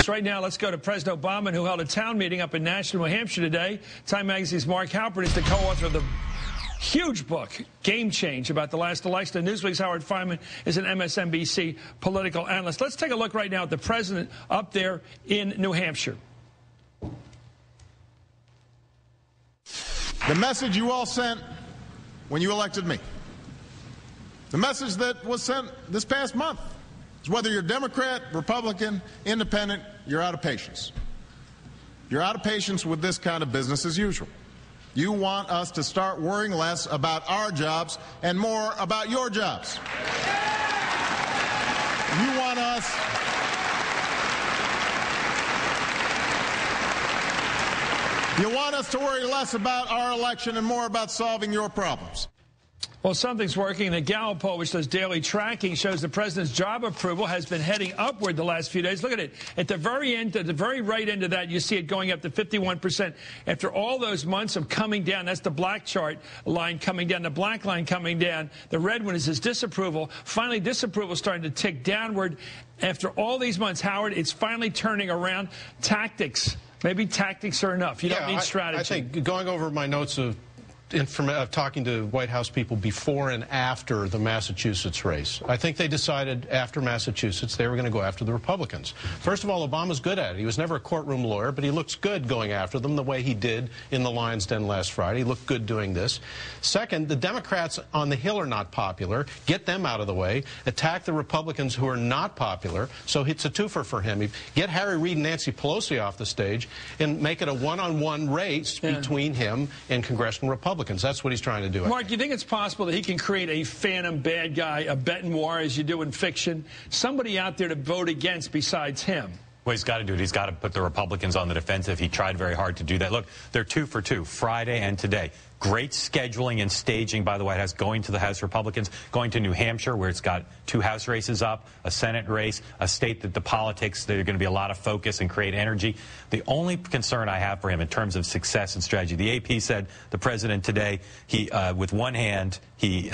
Right now, let's go to President Obama, who held a town meeting up in Nashville, New Hampshire today. Time Magazine's Mark Halpert is the co-author of the huge book, Game Change, about the last election. Newsweek's Howard Fineman is an MSNBC political analyst. Let's take a look right now at the president up there in New Hampshire. The message you all sent when you elected me, the message that was sent this past month, is whether you're Democrat, Republican, Independent, you're out of patience. You're out of patience with this kind of business as usual. You want us to start worrying less about our jobs and more about your jobs. You want us to worry less about our election and more about solving your problems. Well, something's working. The Gallup poll, which does daily tracking, shows the president's job approval has been heading upward the last few days. Look at it. At the very end, at the very right end of that, you see it going up to 51%. After all those months of coming down, that's the black chart line coming down, the black line coming down. The red one is his disapproval. Finally, disapproval starting to tick downward. After all these months, Howard, it's finally turning around. Tactics. Maybe tactics are enough. You don't need strategy. I think going over my notes of talking to White House people before and after the Massachusetts race, I think they decided after Massachusetts they were going to go after the Republicans. First of all, Obama's good at it. He was never a courtroom lawyer, but he looks good going after them the way he did in the Lion's Den last Friday. He looked good doing this. Second, the Democrats on the Hill are not popular. Get them out of the way. Attack the Republicans who are not popular. So it's a twofer for him. Get Harry Reid and Nancy Pelosi off the stage and make it a one-on-one race between him and congressional Republicans. That's what he's trying to do. Mark, do you think it's possible that he can create a phantom bad guy, a bête noire, as you do in fiction, somebody out there to vote against besides him? Well, he's got to do it. He's got to put the Republicans on the defensive. He tried very hard to do that. Look, they're 2 for 2, Friday and today. Great scheduling and staging by the White House, going to the House Republicans, going to New Hampshire, where it's got 2 House races up, a Senate race, a state that the politics, there's going to be a lot of focus and create energy. The only concern I have for him in terms of success and strategy, the AP said the president today, he with one hand, he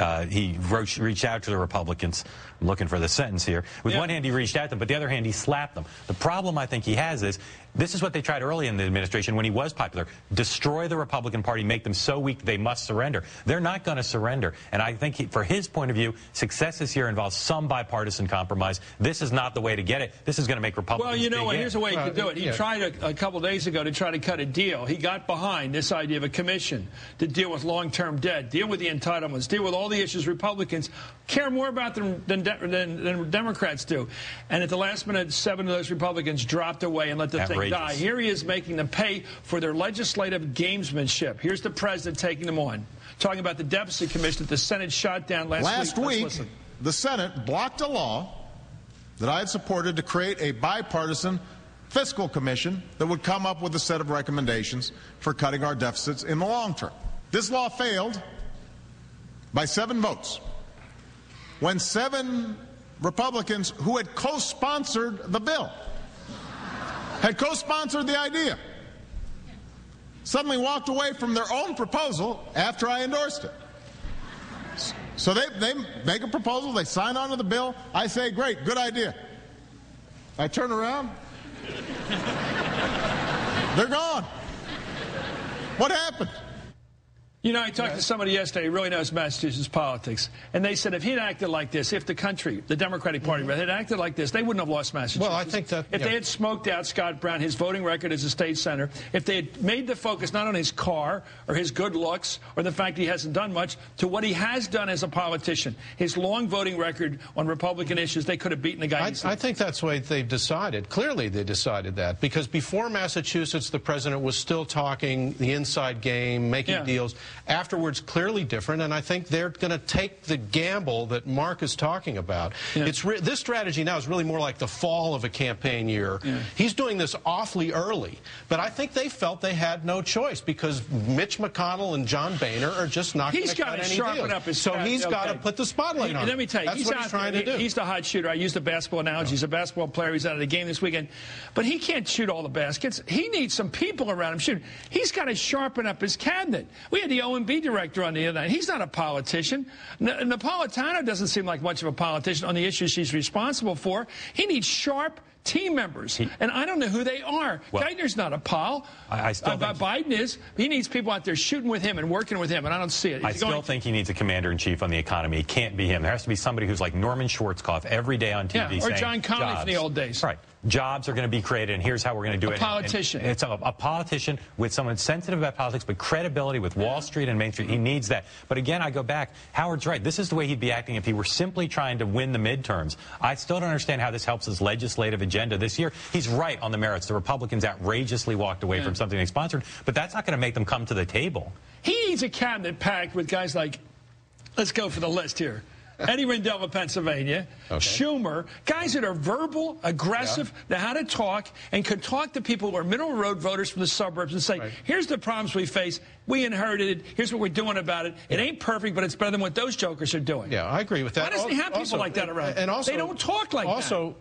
reached out to the Republicans. I'm looking for the sentence here. With one hand, he reached out to them, but the other hand, he slapped them. The problem I think he has is, this is what they tried early in the administration when he was popular. Destroy the Republican Party, make them so weak they must surrender. They're not going to surrender. And I think for his point of view, success this year involves some bipartisan compromise. This is not the way to get it. This is going to make Republicans Well, you know what? big Here's a way he could do it. He tried a couple days ago to try to cut a deal. He got behind this idea of a commission to deal with long-term debt, deal with the entitlements, deal with all the issues Republicans care more about than Democrats do. And at the last minute, 7 of those Republicans dropped away and let the thing die. Here he is making them pay for their legislative gamesmanship. Here's the president taking them on, talking about the deficit commission that the Senate shot down last week. The Senate blocked a law that I had supported to create a bipartisan fiscal commission that would come up with a set of recommendations for cutting our deficits in the long term. This law failed by 7 votes. When 7 Republicans who had co-sponsored the bill, had co-sponsored the idea, suddenly walked away from their own proposal after I endorsed it. So they make a proposal, they sign on to the bill, I say, great, good idea. I turn around, they're gone. What happened? You know, I talked to somebody yesterday who really knows Massachusetts politics, and they said if he'd acted like this, if the country, the Democratic Party, had acted like this, they wouldn't have lost Massachusetts. Well, I think that... If they had smoked out Scott Brown, his voting record as a state senator, if they had made the focus not on his car or his good looks or the fact he hasn't done much, to what he has done as a politician, his long voting record on Republican issues, they could have beaten the guy. I think that's the way they've decided. Clearly they decided that, because before Massachusetts, the president was still talking the inside game, making deals. Afterwards, clearly different, and I think they're going to take the gamble that Mark is talking about. This strategy now is really more like the fall of a campaign year. He's doing this awfully early, but I think they felt they had no choice because Mitch McConnell and John Boehner are just not going to cut any deals. So he's got to put the spotlight on him. Let me tell you, that's what he's trying to do. He's the hot shooter. I used a basketball analogy. He's a basketball player. He's out of the game this weekend, but he can't shoot all the baskets. He needs some people around him shooting. He's got to sharpen up his cabinet. We had the OMB director on the other night. He's not a politician. Napolitano doesn't seem like much of a politician on the issues she's responsible for. He needs sharp, team members, and I don't know who they are. Well, Geithner's not a pal. I still think Biden is. He needs people out there shooting with him and working with him, and I don't see it. I still think he needs a commander-in-chief on the economy. It can't be him. There has to be somebody who's like Norman Schwarzkopf every day on TV or saying, John Connolly jobs. from the old days. Right. Jobs are going to be created, and here's how we're going to do it. A politician. And it's a politician with someone sensitive about politics, but credibility with Wall Street and Main Street. He needs that. But again, I go back. Howard's right. This is the way he'd be acting if he were simply trying to win the midterms. I still don't understand how this helps his legislative agenda this year. He's right on the merits. The Republicans outrageously walked away from something they sponsored, but that's not going to make them come to the table. He needs a cabinet packed with guys like, let's go for the list here. Eddie Rendell of Pennsylvania, Schumer, guys that are verbal, aggressive, know how to talk, and could talk to people who are middle road voters from the suburbs and say, here's the problems we face. We inherited it. Here's what we're doing about it. It ain't perfect, but it's better than what those jokers are doing. Yeah, I agree with that. Why doesn't he have people like that around? And also, they don't talk like that. Also,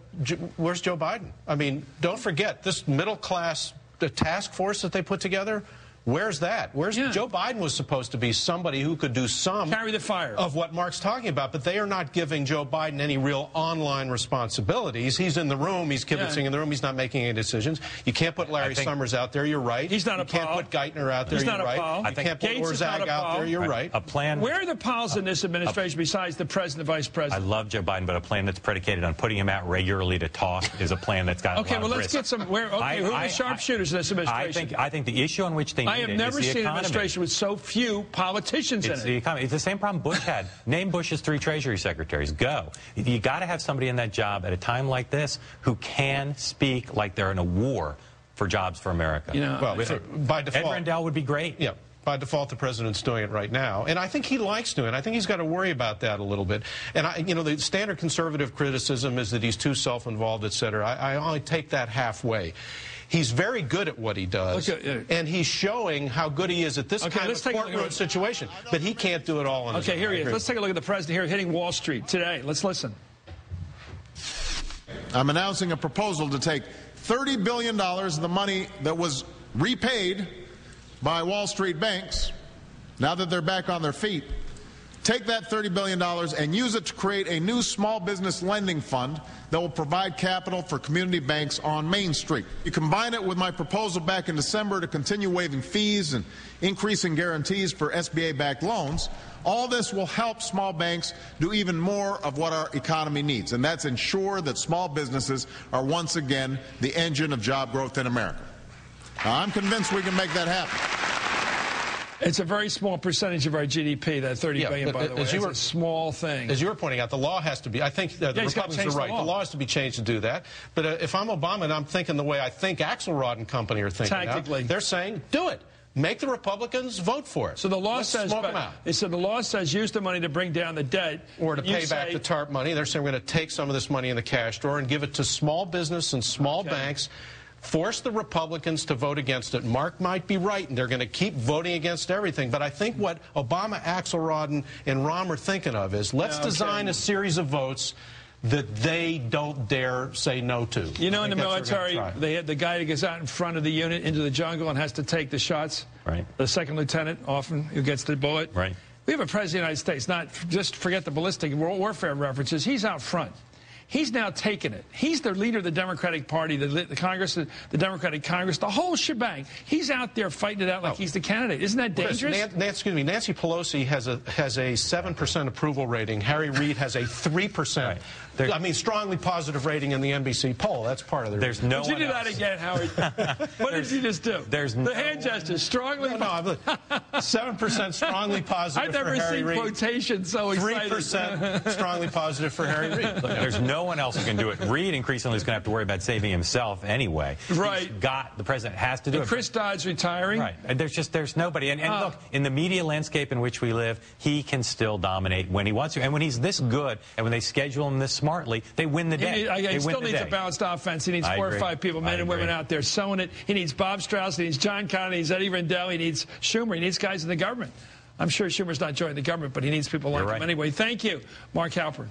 where's Joe Biden? I mean, don't forget, this middle-class task force that they put together, where's that? Joe Biden was supposed to be somebody who could do some carry the fire of what Mark's talking about, but they are not giving Joe Biden any real online responsibilities. He's in the room, he's kibitzing in the room, he's not making any decisions. You can't put Larry Summers out there, you're right. He's not a pal. You can't put Geithner out there, he's you're not right. A pal. You can't put Orszag out there, you're right. A plan. Where are the pals in this administration besides the president, the vice president? I love Joe Biden, but a plan that's predicated on putting him out regularly to talk is a plan that's got a lot of let's risk. get some. Who are the sharpshooters in this administration? I think the issue on which they need I have never seen an administration with so few politicians in it. The economy. It's the same problem Bush had. Name Bush's 3 Treasury secretaries. Go. You got to have somebody in that job at a time like this who can speak like they're in a war for jobs for America. By default, Ed Rendell would be great. Yeah. By default, the president's doing it right now. And I think he likes doing it. I think he's got to worry about that a little bit. And, the standard conservative criticism is that he's too self-involved, et cetera. I only take that halfway. He's very good at what he does, and he's showing how good he is at this kind of courtroom situation. But he can't do it all on his own. Here he is. Let's take a look at the president here hitting Wall Street today. Let's listen. I'm announcing a proposal to take $30 billion of the money that was repaid by Wall Street banks, now that they're back on their feet, take that $30 billion and use it to create a new small business lending fund that will provide capital for community banks on Main Street. You combine it with my proposal back in December to continue waiving fees and increasing guarantees for SBA-backed loans. All this will help small banks do even more of what our economy needs, and that's ensure that small businesses are once again the engine of job growth in America. Now, I'm convinced we can make that happen. It's a very small percentage of our GDP, that $30 billion, by the way. It's a small thing. As you were pointing out, the law has to be, I think the Republicans are right. The law has to be changed to do that. But if I'm Obama and I'm thinking the way I think Axelrod and company are thinking now, they're saying, do it. Make the Republicans vote for it. So the law Let's says, smoke them out. So the law says use the money to bring down the debt. Or to pay back the TARP money. They're saying we're going to take some of this money in the cash drawer and give it to small business and small banks. Force the Republicans to vote against it. Mark might be right, and they're going to keep voting against everything. But I think what Obama, Axelrod, and Rahm are thinking of is let's design a series of votes that they don't dare say no to. You know, in the military, they had the guy that gets out in front of the unit into the jungle and has to take the shots. Right. The second lieutenant, often, who gets the bullet. Right. We have a president of the United States, not just forget the ballistic warfare references. He's out front. He's now taken it. He's the leader of the Democratic Party, the Congress, the Democratic Congress, the whole shebang. He's out there fighting it out like he's the candidate. Isn't that dangerous? Nancy Pelosi has a 7% approval rating. Harry Reid has a 3%. Right. I mean, strongly positive rating in the NBC poll. That's part of the reason. Would you do that again, Howard? What did you just do? The hand gesture, strongly positive. 7% strongly positive for Harry Reid. I've never seen quotations so excited. 3% strongly positive for Harry Reid. Look, there's no one else who can do it. Reid increasingly is going to have to worry about saving himself anyway. Right. The president has to do it. Chris Dodd's retiring. Right. And there's nobody. And look, in the media landscape in which we live, he can still dominate when he wants to. And when he's this good, and when they schedule him this smartly, they win the day. He still needs a balanced offense. He needs 4 or 5 people, men and women out there sewing it. He needs Bob Strauss. He needs John Connolly. He needs Eddie Rendell. He needs Schumer. He needs guys in the government. I'm sure Schumer's not joining the government, but he needs people like him anyway. Thank you, Mark Halperin.